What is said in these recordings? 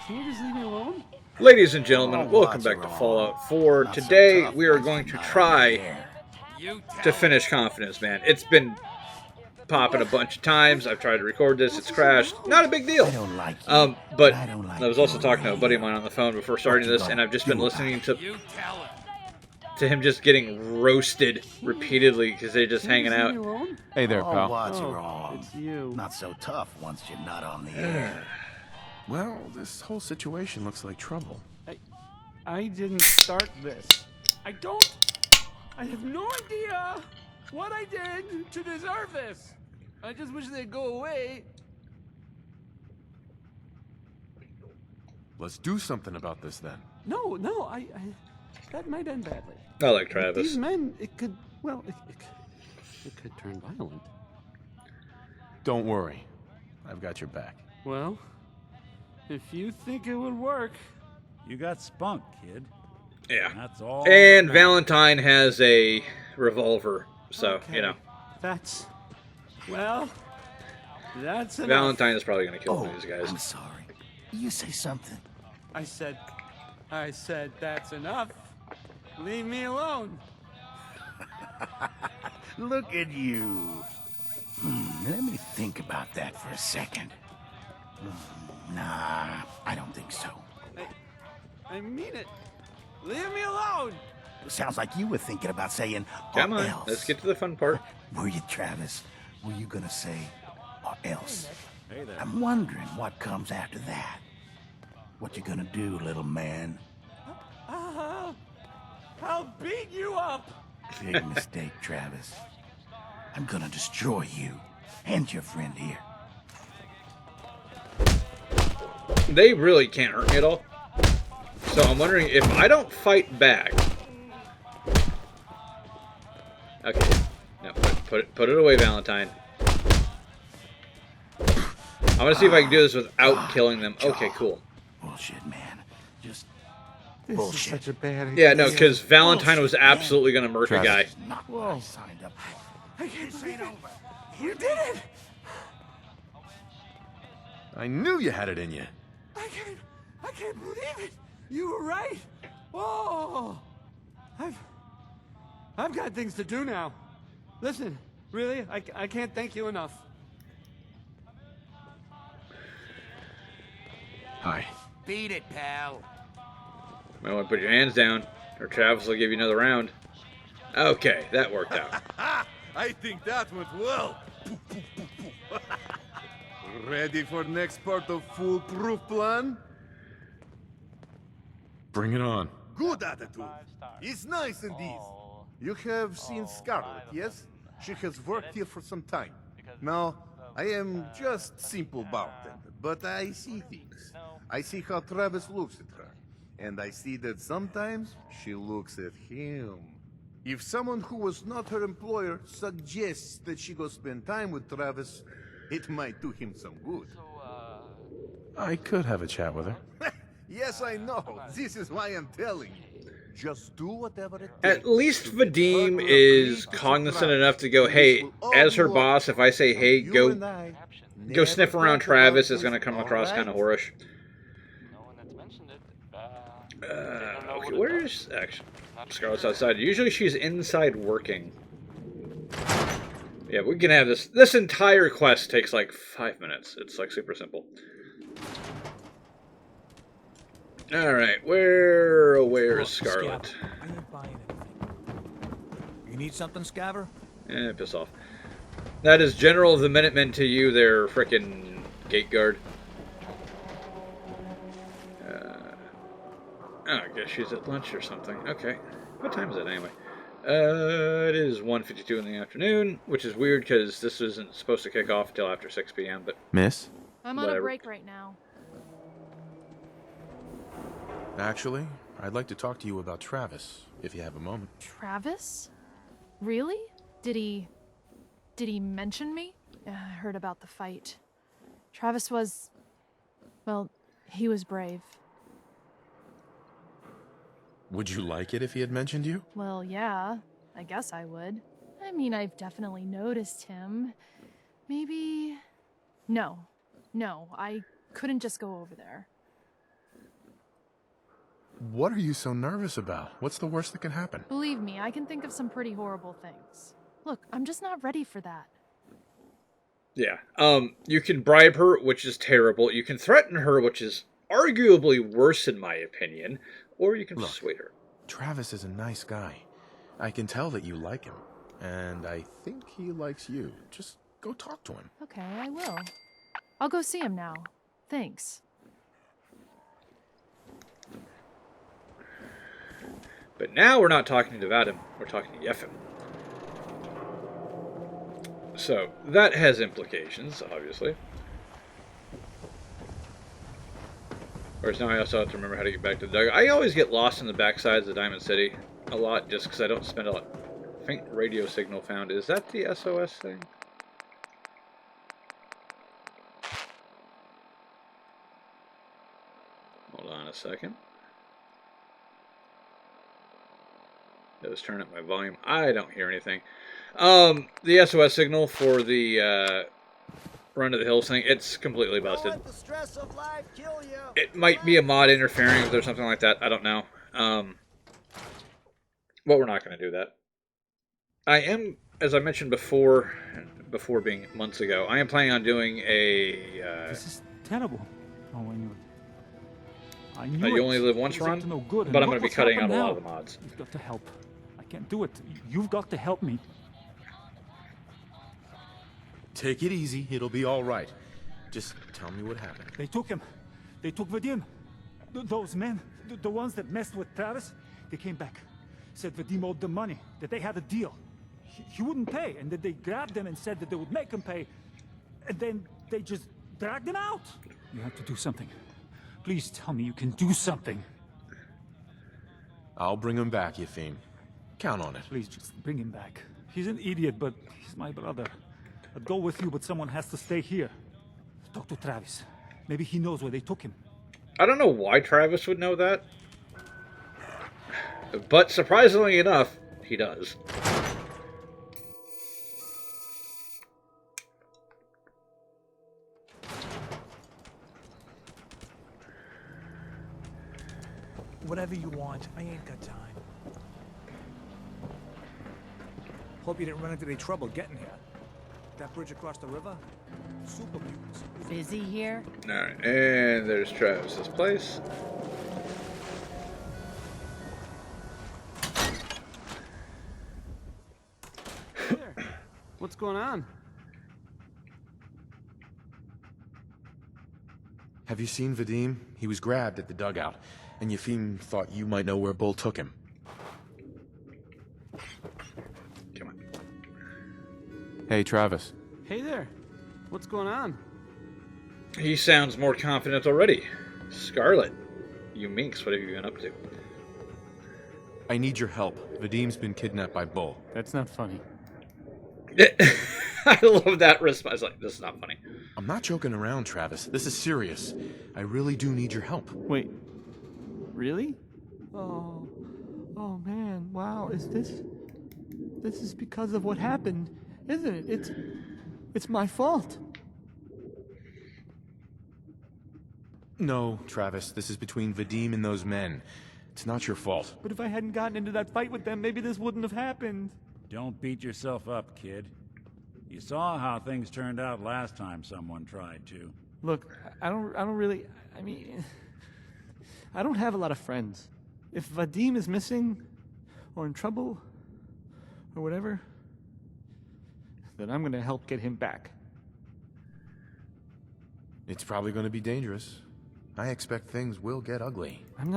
Can you just leave me alone? Ladies and gentlemen, welcome back to Fallout 4. Today, we are going to try to finish Confidence Man. It's been popping a bunch of times. I've tried to record this. It's crashed. Not a big deal. But I was also talking to a buddy of mine on the phone before starting this, and I've just been listening to him just getting roasted repeatedly because they're just hanging out. Hey there, pal. What's wrong? It's you. Not so tough once you're not on the air. Well, this whole situation looks like trouble. I didn't start this. I have no idea what I did to deserve this. I just wish they'd go away. Let's do something about this then. No, I that might end badly. I like With Travis. these men, it could turn violent. Don't worry. I've got your back. Well, if you think it would work. You got spunk, kid. Yeah. That's all. And Valentine has a revolver, so, Okay. you know. That's enough. Valentine is probably going to kill Oh, one of these guys. I'm sorry. You say something. I said that's enough. Leave me alone. Look at you. Let me think about that for a second. Nah, I don't think so. I mean it. Leave me alone. Sounds like you were thinking about saying Come or on, else. let's get to the fun part. Were you, Travis? Were you gonna say or else? Hey there. I'm wondering what comes after that. What you gonna do, little man? I'll beat you up. Big mistake, Travis. I'm gonna destroy you and your friend here. They really can't hurt me at all. So I'm wondering if I don't fight back. Okay. No, put it away, Valentine. I want to see if I can do this without killing them. Okay, cool. Bullshit, man. Just This bullshit. is such a bad Yeah, no, because Valentine was absolutely going to murk a guy. Travis. Not what I signed up for. I can't believe it. You did it. I knew you had it in you. I can't believe it. You were right. Oh, I've got things to do now. Listen, really, I can't thank you enough. Hi. Beat it, pal. Might want to put your hands down, or Travis will give you another round. Okay, that worked out. I think that went well. Ready for next part of foolproof plan? Bring it on. Good attitude. It's nice and easy. You have seen Scarlet, yes? She has worked here for some time. Now, I am just simple bartender, but I see things. I see how Travis looks at her, and I see that sometimes she looks at him. If someone who was not her employer suggests that she go spend time with Travis, it might do him some good. I could have a chat with her. Yes, I know. This is why I'm telling you. Just do whatever it takes. At least to get Vadim her to is agree to cognizant supply. enough to go, This hey, will all as her be boss, if I say, hey, You go and I go never sniff around talk Travis, about is going to this, come across all kind of right? whorish. No one that's mentioned it. Okay, where is actually Scarlet's outside? Usually she's inside working. Yeah, we can have this. This entire quest takes like 5 minutes. It's like super simple. All right, where is Scarlet? I ain't buying anything. You need something, Scaver? Piss off. That is General of the Minutemen to you, there, frickin' gate guard. I guess she's at lunch or something. Okay. What time is it anyway? It is 1:52 in the afternoon, which is weird because this isn't supposed to kick off until after 6 p.m., but Miss? I'm on Whatever. a break right now. Actually, I'd like to talk to you about Travis, if you have a moment. Travis? Really? Did he mention me? I heard about the fight. Travis was... well, he was brave. Would you like it if he had mentioned you? Well, yeah, I guess I would. I mean, I've definitely noticed him. Maybe... No, I couldn't just go over there. What are you so nervous about? What's the worst that can happen? Believe me, I can think of some pretty horrible things. Look, I'm just not ready for that. Yeah. You can bribe her, which is terrible. You can threaten her, which is arguably worse in my opinion. Or you can persuade her. Travis is a nice guy. I can tell that you like him. And I think he likes you. Just go talk to him. Okay, I will. I'll go see him now. Thanks. But now we're not talking to Vadim, we're talking to Yefim. So, that has implications, obviously. Whereas now I also have to remember how to get back to the dugout. I always get lost in the backsides of Diamond City a lot, just because I don't spend a lot. Faint radio signal found. Is that the SOS thing? Hold on a second. That was turning up my volume. I don't hear anything. The SOS signal for the Run to the Hills thing, it's completely busted. Don't let the stress of life kill you. It might be a mod interfering with or something like that. I don't know. But we're not going to do that. I am, as I mentioned before being months ago, I am planning on doing a... This is terrible. Oh, I knew you it. only live once It was up run, to no good. but And I'm going to be what's cutting out happened a lot now? of the mods. You've got to help. I can't do it. You've got to help me. Take it easy. It'll be all right. Just tell me what happened. They took him. They took Vadim. Those men, the ones that messed with Travis, they came back. Said Vadim owed them money, that they had a deal. He wouldn't pay, and that they grabbed him and said that they would make him pay. And then they just dragged him out. You have to do something. Please tell me you can do something. I'll bring him back, Yefim. Count on it. Please just bring him back. He's an idiot, but he's my brother. I'd go with you, but someone has to stay here. Talk to Travis. Maybe he knows where they took him. I don't know why Travis would know that. But surprisingly enough, he does. Whatever you want. I ain't got time. Hope you didn't run into any trouble getting here. That bridge across the river? Super mutants. Busy here? Alright, and there's Travis's place. There. What's going on? Have you seen Vadim? He was grabbed at the dugout, and Yefim thought you might know where Bull took him. Come on. Hey, Travis. Hey there. What's going on? He sounds more confident already. Scarlet, you minx, what have you been up to? I need your help. Vadim's been kidnapped by Bull. That's not funny. I love that response. Like, this is not funny. I'm not joking around, Travis. This is serious. I really do need your help. Wait. Really? Oh man. Wow. This is because of what happened, isn't it? It's my fault. No, Travis. This is between Vadim and those men. It's not your fault. But if I hadn't gotten into that fight with them, maybe this wouldn't have happened. Don't beat yourself up, kid. You saw how things turned out last time someone tried to. Look, I don't really, I don't have a lot of friends. If Vadim is missing, or in trouble, or whatever, then I'm gonna help get him back. It's probably going to be dangerous. I expect things will get ugly. I'm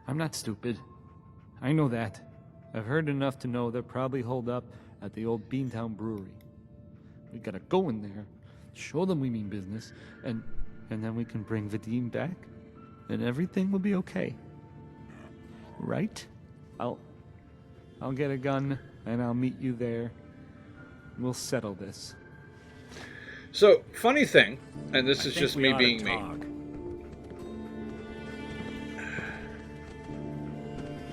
not stupid. I know that. I've heard enough to know they're probably holed up at the old Beantown Brewery. We gotta go in there, show them we mean business, and then we can bring Vadim back, and everything will be okay. Right? I'll get a gun, and I'll meet you there. We'll settle this. So, funny thing, and this is just we me ought to being me. talk.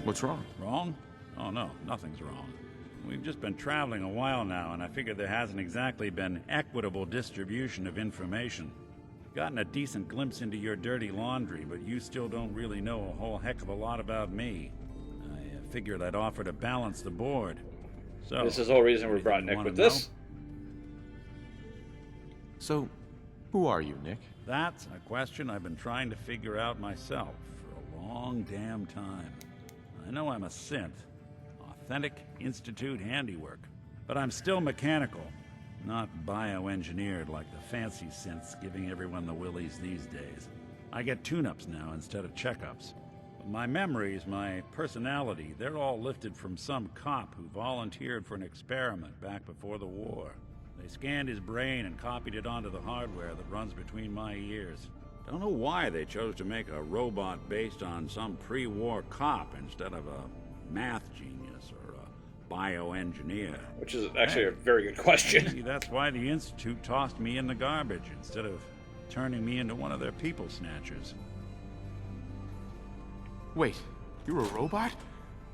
What's wrong? Wrong? Oh no, nothing's wrong. We've just been traveling a while now, and I figured there hasn't exactly been equitable distribution of information. Gotten a decent glimpse into your dirty laundry, but you still don't really know a whole heck of a lot about me. I figured I'd offer to balance the board. So, This is the whole reason we brought Nick with this. So, who are you, Nick? That's a question I've been trying to figure out myself for a long damn time. I know I'm a synth, authentic Institute handiwork, but I'm still mechanical, not bioengineered like the fancy synths giving everyone the willies these days. I get tune-ups now instead of checkups. But my memories, my personality, they're all lifted from some cop who volunteered for an experiment back before the war. They scanned his brain and copied it onto the hardware that runs between my ears. Don't know why they chose to make a robot based on some pre-war cop instead of a math genius or a bioengineer. Which is actually a very good question. Maybe that's why the Institute tossed me in the garbage instead of turning me into one of their people snatchers. Wait, you're a robot?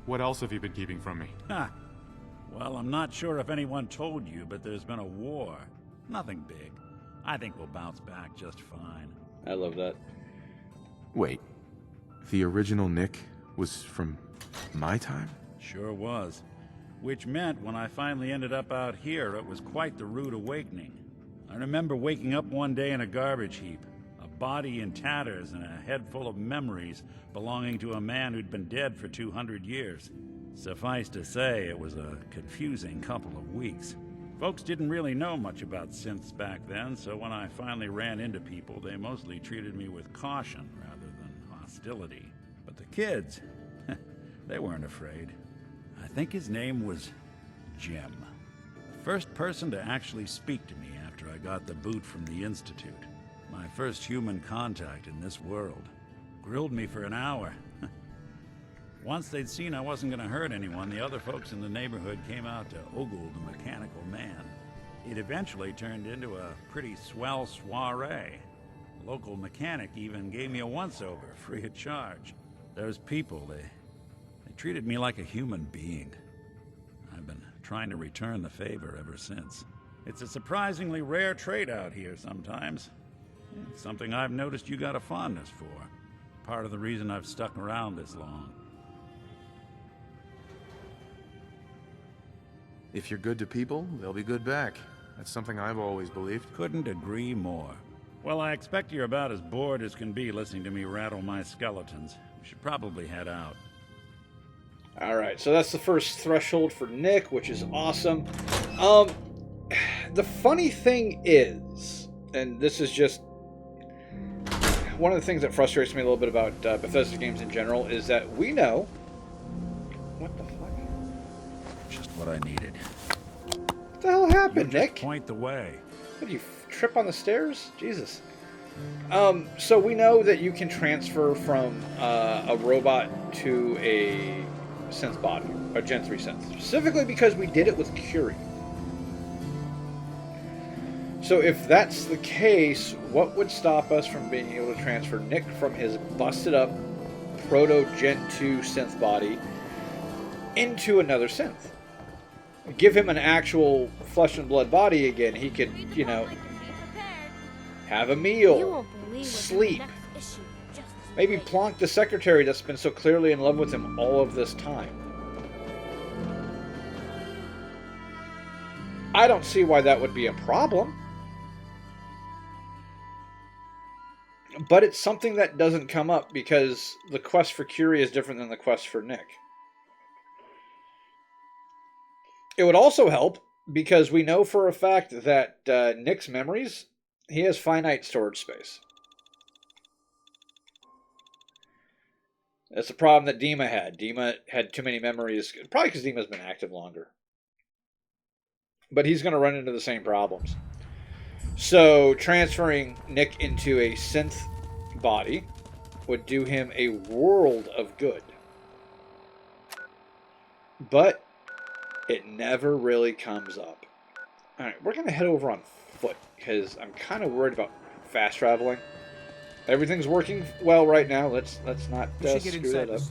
What else have you been keeping from me? Ha! Well, I'm not sure if anyone told you, but there's been a war. Nothing big. I think we'll bounce back just fine. I love that. Wait, the original Nick was from my time? Sure was. Which meant when I finally ended up out here, it was quite the rude awakening. I remember waking up one day in a garbage heap, a body in tatters and a head full of memories belonging to a man who'd been dead for 200 years. Suffice to say, it was a confusing couple of weeks. Folks didn't really know much about synths back then, so when I finally ran into people, they mostly treated me with caution rather than hostility. But the kids, they weren't afraid. I think his name was Jim. The first person to actually speak to me after I got the boot from the Institute. My first human contact in this world. Grilled me for an hour. Once they'd seen I wasn't going to hurt anyone, the other folks in the neighborhood came out to ogle the mechanical man. It eventually turned into a pretty swell soiree. The local mechanic even gave me a once-over, free of charge. Those people, they treated me like a human being. I've been trying to return the favor ever since. It's a surprisingly rare trait out here sometimes. It's something I've noticed you got a fondness for. Part of the reason I've stuck around this long. If you're good to people, they'll be good back. That's something I've always believed. Couldn't agree more. Well, I expect you're about as bored as can be listening to me rattle my skeletons. We should probably head out. Alright, so that's the first threshold for Nick, which is awesome. The funny thing is, and this is just one of the things that frustrates me a little bit about Bethesda games in general, is that we know... What the fuck? Just what I needed. What the hell happened, Nick? Point the way. Did you trip on the stairs? Jesus. So we know that you can transfer from a robot to a synth body, a Gen 3 synth. Specifically because we did it with Curie. So if that's the case, what would stop us from being able to transfer Nick from his busted up proto Gen 2 synth body into another synth? Give him an actual flesh and blood body again. He could, you know, have a meal, sleep, maybe plonk the secretary that's been so clearly in love with him all of this time. I don't see why that would be a problem. But it's something that doesn't come up because the quest for Curie is different than the quest for Nick. It would also help because we know for a fact that Nick's memories, he has finite storage space. That's the problem that Dima had. Dima had too many memories, probably because Dima's been active longer. But he's going to run into the same problems. So transferring Nick into a synth body would do him a world of good. But it never really comes up. Alright, we're going to head over on foot because I'm kind of worried about fast traveling. Everything's working well right now. Let's not screw that up.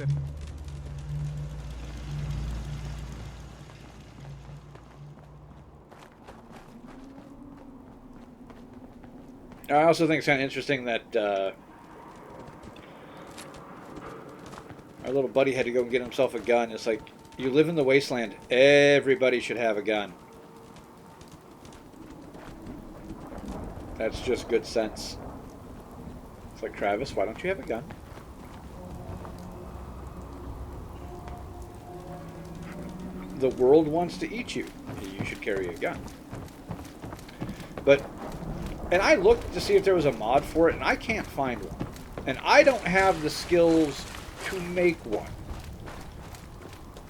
I also think it's kind of interesting that our little buddy had to go and get himself a gun. It's like, you live in the wasteland. Everybody should have a gun. That's just good sense. It's like, Travis, why don't you have a gun? The world wants to eat you. You should carry a gun. But, and I looked to see if there was a mod for it, and I can't find one. And I don't have the skills to make one.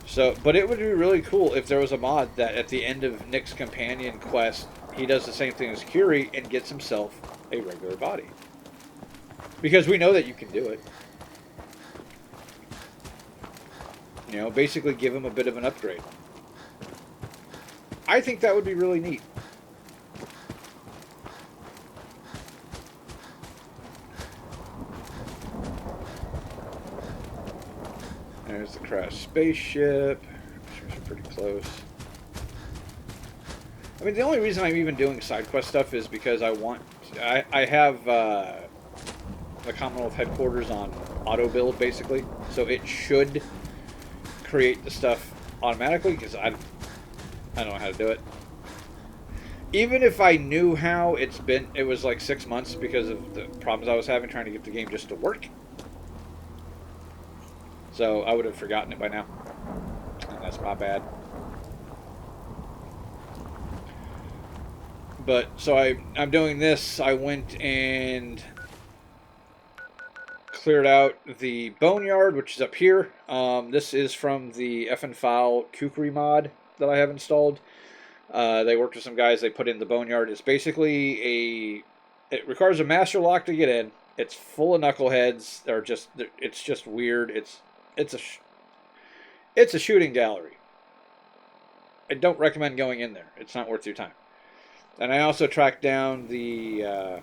So, but it would be really cool if there was a mod that at the end of Nick's companion quest, he does the same thing as Curie and gets himself a regular body. Because we know that you can do it. You know, basically give him a bit of an upgrade. I think that would be really neat. There's the crashed spaceship. Which are pretty close. I mean, the only reason I'm even doing side quest stuff is because I have the Commonwealth headquarters on auto build, basically. So it should create the stuff automatically, because I don't know how to do it. Even if I knew how, it was like 6 months because of the problems I was having trying to get the game just to work. So I would have forgotten it by now. And that's my bad. But, so I'm doing this. I went and cleared out the Boneyard, which is up here. This is from the FN-File Kukri mod that I have installed. They worked with some guys. They put in the Boneyard. It's basically it requires a master lock to get in. It's full of knuckleheads. It's just weird. It's a shooting gallery. I don't recommend going in there. It's not worth your time. And I also tracked down the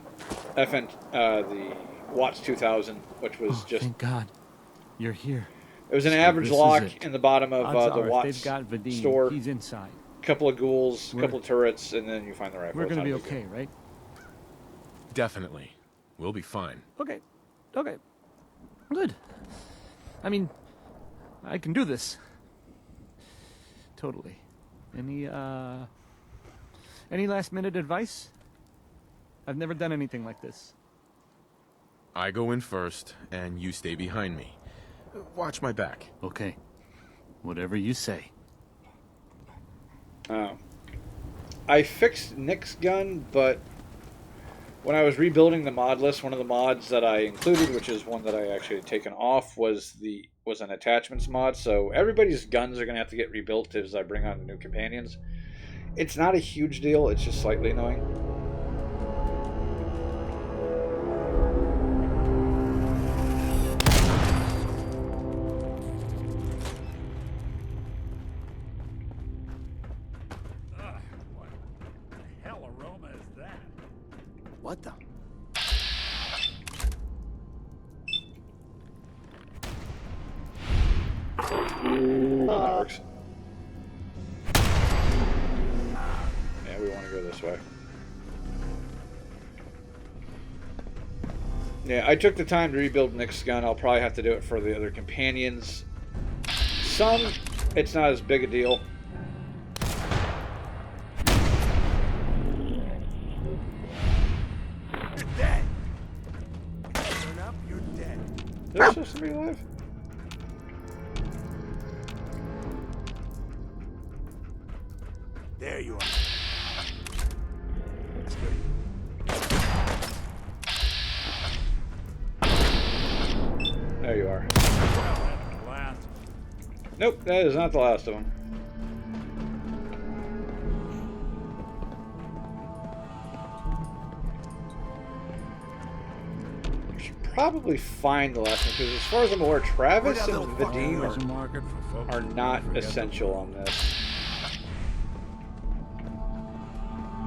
the Watts 2000, which was just... Thank God. You're here. It was an So average this is lock it. in the bottom of Odds the are if Watts they've got Vadim, store. He's inside. Couple of ghouls, couple of turrets, and then you find the rifle. We're It's going to not be a big okay, right? Definitely. We'll be fine. Okay. Okay. Good. I mean, I can do this. Totally. Any last minute advice? I've never done anything like this. I go in first, and you stay behind me. Watch my back. Okay. Whatever you say. I fixed Nick's gun, but when I was rebuilding the mod list, one of the mods that I included, which is one that I actually had taken off, was an attachments mod. So everybody's guns are going to have to get rebuilt as I bring on the new companions. It's not a huge deal. It's just slightly annoying. What the? Oh, that works. Yeah, we want to go this way. Yeah, I took the time to rebuild Nick's gun. I'll probably have to do it for the other companions. Some, it's not as big a deal. You're dead. Turn up, you're dead. They're supposed to be alive? There you are. There you are. Nope, that is not the last of them. We should probably find the last one, because as far as I'm aware, Travis and Vadim are not essential on this.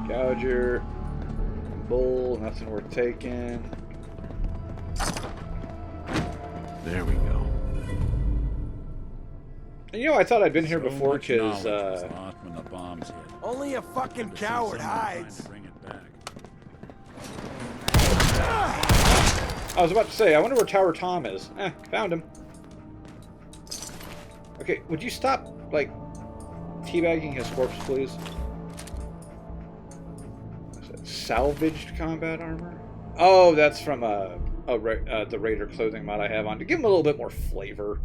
Gouger, Bull, nothing worth taking. There we go. And you know, I thought I'd been here before because Only a fucking coward hides. I was about to say, I wonder where Tower Tom is. Found him. Okay, would you stop, like, teabagging his corpse, please? What's that? Salvaged combat armor? Oh, that's from the Raider clothing mod I have on to give him a little bit more flavor.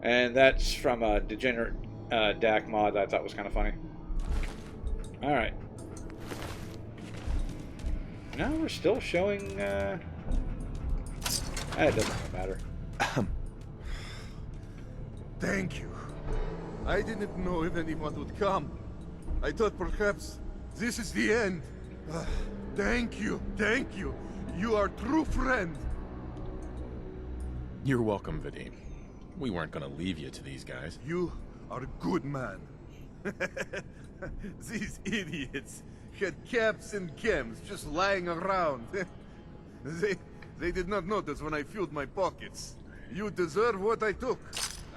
And that's from a Degenerate DAC mod that I thought was kind of funny. Alright. Now we're still showing, it doesn't really matter. Thank you. I didn't know if anyone would come. I thought perhaps this is the end. Thank you. Thank you. You are a true friend. You're welcome, Vadim. We weren't gonna leave you to these guys. You are a good man. These idiots had caps and chems just lying around. They did not notice when I filled my pockets. You deserve what I took.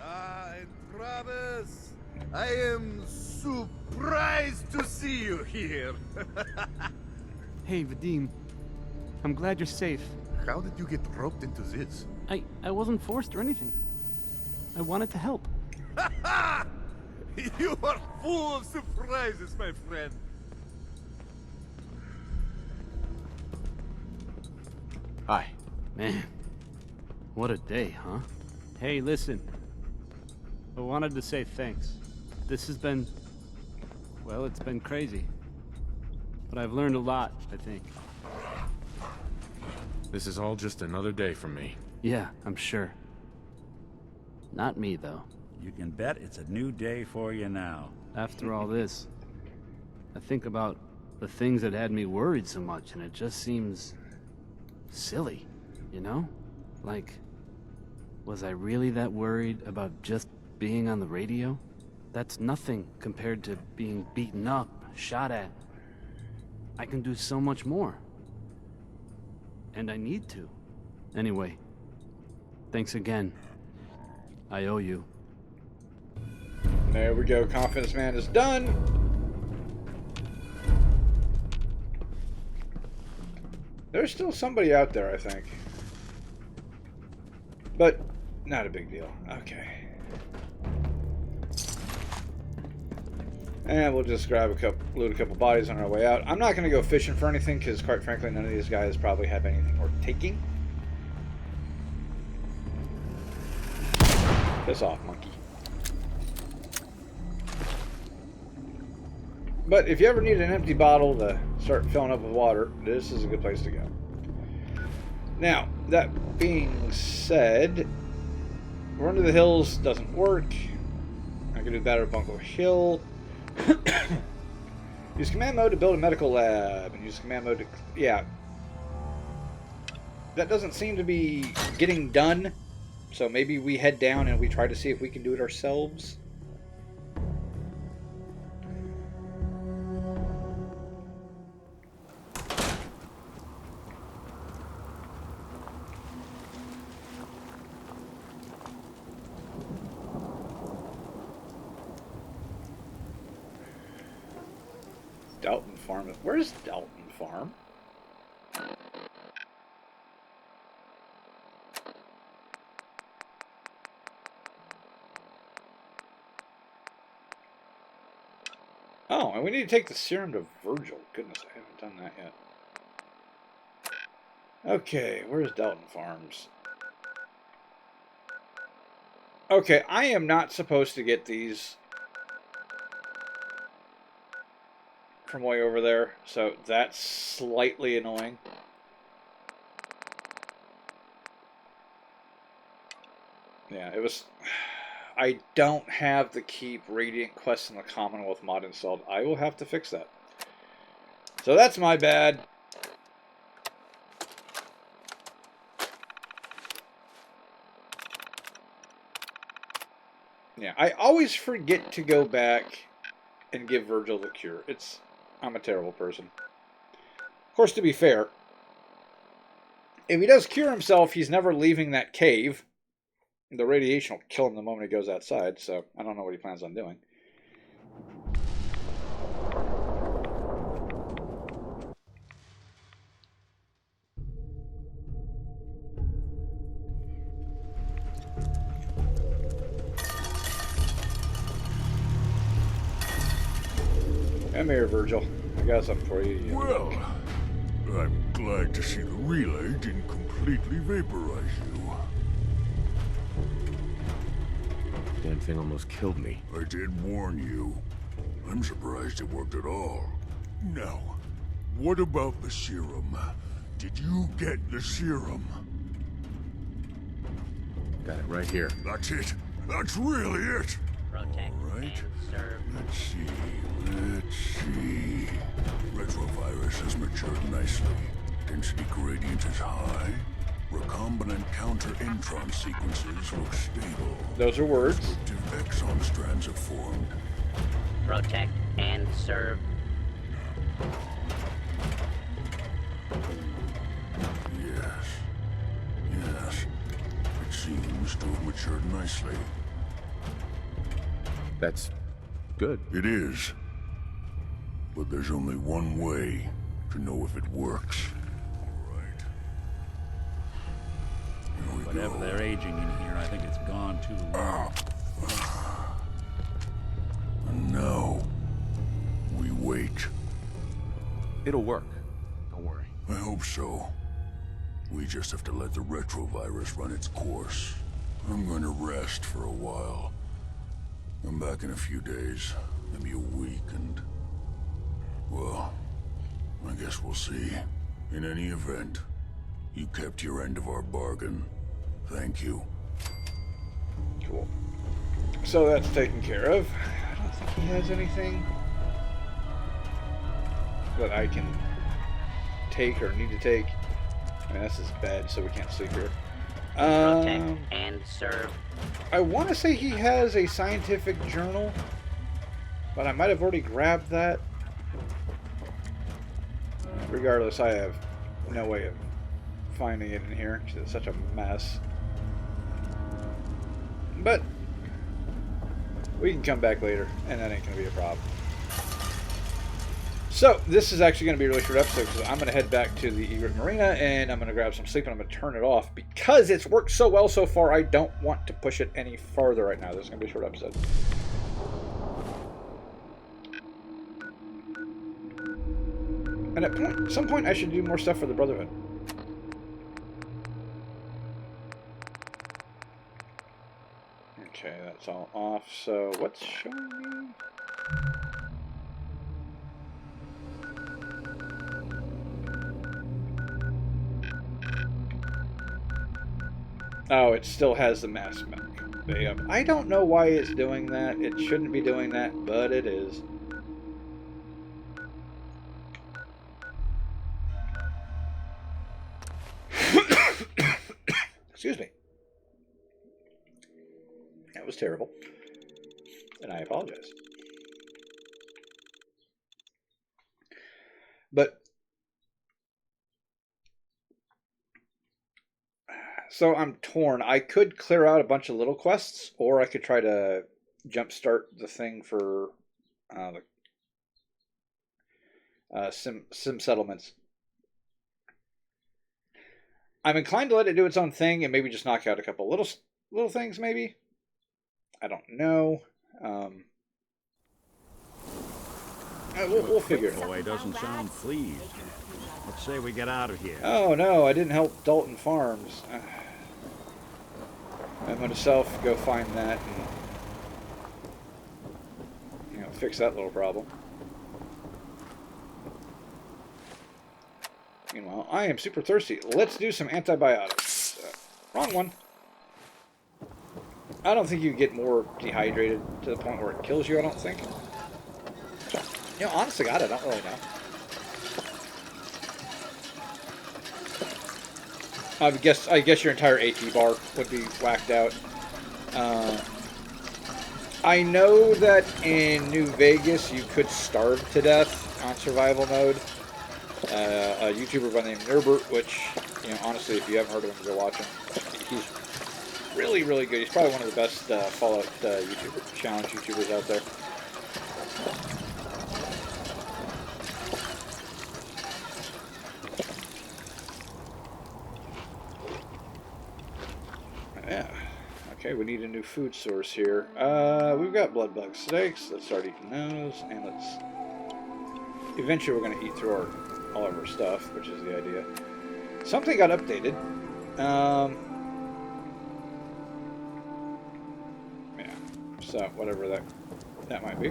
And Travis, I am surprised to see you here. Hey, Vadim. I'm glad you're safe. How did you get roped into this? I wasn't forced or anything. I wanted to help. You are full of surprises, my friend. Hi. Man, what a day, huh? Hey, listen. I wanted to say thanks. This has been... well, it's been crazy. But I've learned a lot, I think. This is all just another day for me. Yeah, I'm sure. Not me, though. You can bet it's a new day for you now. After all this, I think about the things that had me worried so much, and it just seems... silly, you know? Like, was I really that worried about just being on the radio? That's nothing compared to being beaten up, shot at. I can do so much more. And I need to. Anyway, thanks again. I owe you. There we go. Confidence Man is done. There's still somebody out there, I think. But not a big deal. Okay. And we'll just grab loot a couple bodies on our way out. I'm not going to go fishing for anything because, quite frankly, none of these guys probably have anything worth taking. Piss off, monkey. But if you ever need an empty bottle to start filling up with water, this is a good place to go. Now, that being said, Run to the Hills doesn't work. I can do that at Bunker Hill. Use command mode to build a medical lab, and use command mode to... yeah. That doesn't seem to be getting done, so maybe we head down and we try to see if we can do it ourselves. Dalton Farm. Where's Dalton Farm? Oh, and we need to take the serum to Virgil. Goodness, I haven't done that yet. Okay, where's Dalton Farms? Okay, I am not supposed to get these from way over there, so that's slightly annoying. Yeah, it was... I don't have the Keep Radiant Quest in the Commonwealth mod installed. I will have to fix that. So that's my bad. Yeah, I always forget to go back and give Virgil the cure. I'm a terrible person. Of course, to be fair, if he does cure himself, he's never leaving that cave. The radiation will kill him the moment he goes outside, so I don't know what he plans on doing. Come here, Virgil. I got something for you. Well, I'm glad to see the relay didn't completely vaporize you. Damn thing almost killed me. I did warn you. I'm surprised it worked at all. Now, what about the serum? Did you get the serum? Got it right here. That's it. That's really it. Protect all right. and serve. Let's see. Retrovirus has matured nicely. Density gradient is high. Recombinant counter-intron sequences look stable. Those are words. Descriptive exon strands have formed. Protect and serve. Yes. It seems to have matured nicely. That's good. It is. But there's only one way to know if it works. Whatever they're aging in here, I think it's gone too long. And now, we wait. It'll work. Don't worry. I hope so. We just have to let the retrovirus run its course. I'm going to rest for a while. I'm back in a few days, maybe a week, and... well, I guess we'll see. In any event, you kept your end of our bargain. Thank you. Cool. So that's taken care of. I don't think he has anything that I can take or need to take. I mean, this is bad, so we can't sleep here. Protect and serve. I want to say he has a scientific journal, but I might have already grabbed that. Regardless, I have no way of finding it in here because it's such a mess. But we can come back later, and that ain't going to be a problem. So, this is actually going to be a really short episode because I'm going to head back to the Egret Marina and I'm going to grab some sleep and I'm going to turn it off because it's worked so well so far. I don't want to push it any farther right now. This is going to be a short episode. And at some point, I should do more stuff for the Brotherhood. Okay, that's all off. So, what's showing me? Oh, it still has the mass spec. I don't know why it's doing that. It shouldn't be doing that, but it is. Excuse me. That was terrible. And I apologize. But so I'm torn. I could clear out a bunch of little quests, or I could try to jumpstart the thing for sim settlements. I'm inclined to let it do its own thing and maybe just knock out a couple little things, maybe. I don't know. We'll figure it out. Boy doesn't sound pleased. Let's say we get out of here. Oh no, I didn't help Dalton Farms. I'm going to go find that and fix that little problem. Meanwhile, I am super thirsty. Let's do some antibiotics. Wrong one. I don't think you get more dehydrated to the point where it kills you, I don't think. Honestly, God, I don't really know. I guess your entire AT bar would be whacked out. I know that in New Vegas you could starve to death on survival mode. A YouTuber by the name of Nerbert, which, honestly, if you haven't heard of him, go watch him. He's really, really good. He's probably one of the best Fallout challenge YouTubers out there. Yeah. Okay, we need a new food source here. We've got blood bug steaks. Let's start eating those, and let's eventually we're going to eat through all of our stuff, which is the idea. Something got updated. Yeah, so whatever that might be.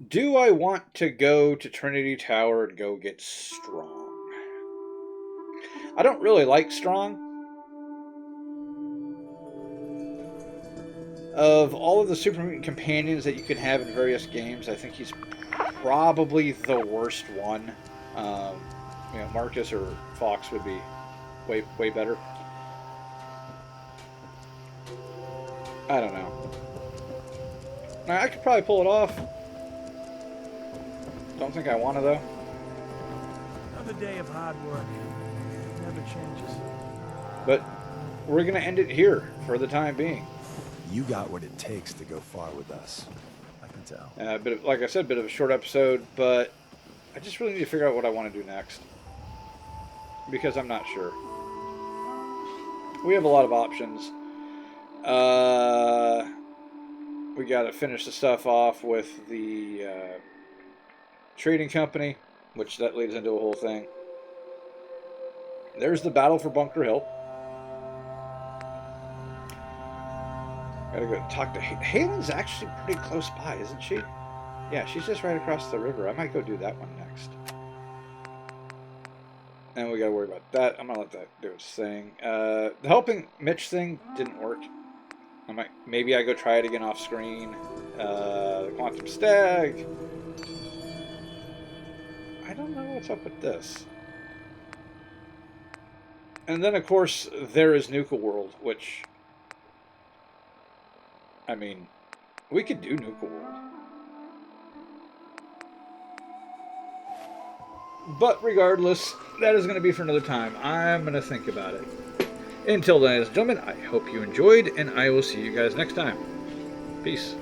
Do I want to go to Trinity Tower and go get Strong? I don't really like Strong. Of all of the Super Mutant companions that you can have in various games, I think he's probably the worst one. You know, Marcus or Fox would be way better. I don't know. I could probably pull it off. Don't think I want to, though. Another day of hard work. Never changes. But we're going to end it here for the time being. You got what it takes to go far with us. I can tell. Like I said, bit of a short episode, but I just really need to figure out what I want to do next. Because I'm not sure. We have a lot of options. We got to finish the stuff off with the trading company, which that leads into a whole thing. There's the battle for Bunker Hill. Gotta go talk to Halen's actually pretty close by, isn't she? Yeah, she's just right across the river. I might go do that one next. And we gotta worry about that. I'm gonna let that do its thing. The helping Mitch thing didn't work. Maybe I go try it again off screen. The Quantum Stag. I don't know what's up with this. And then, of course, there is Nuka World, which, I mean, we could do Nuka World. But regardless, that is going to be for another time. I'm going to think about it. Until then, ladies and gentlemen, I hope you enjoyed, and I will see you guys next time. Peace.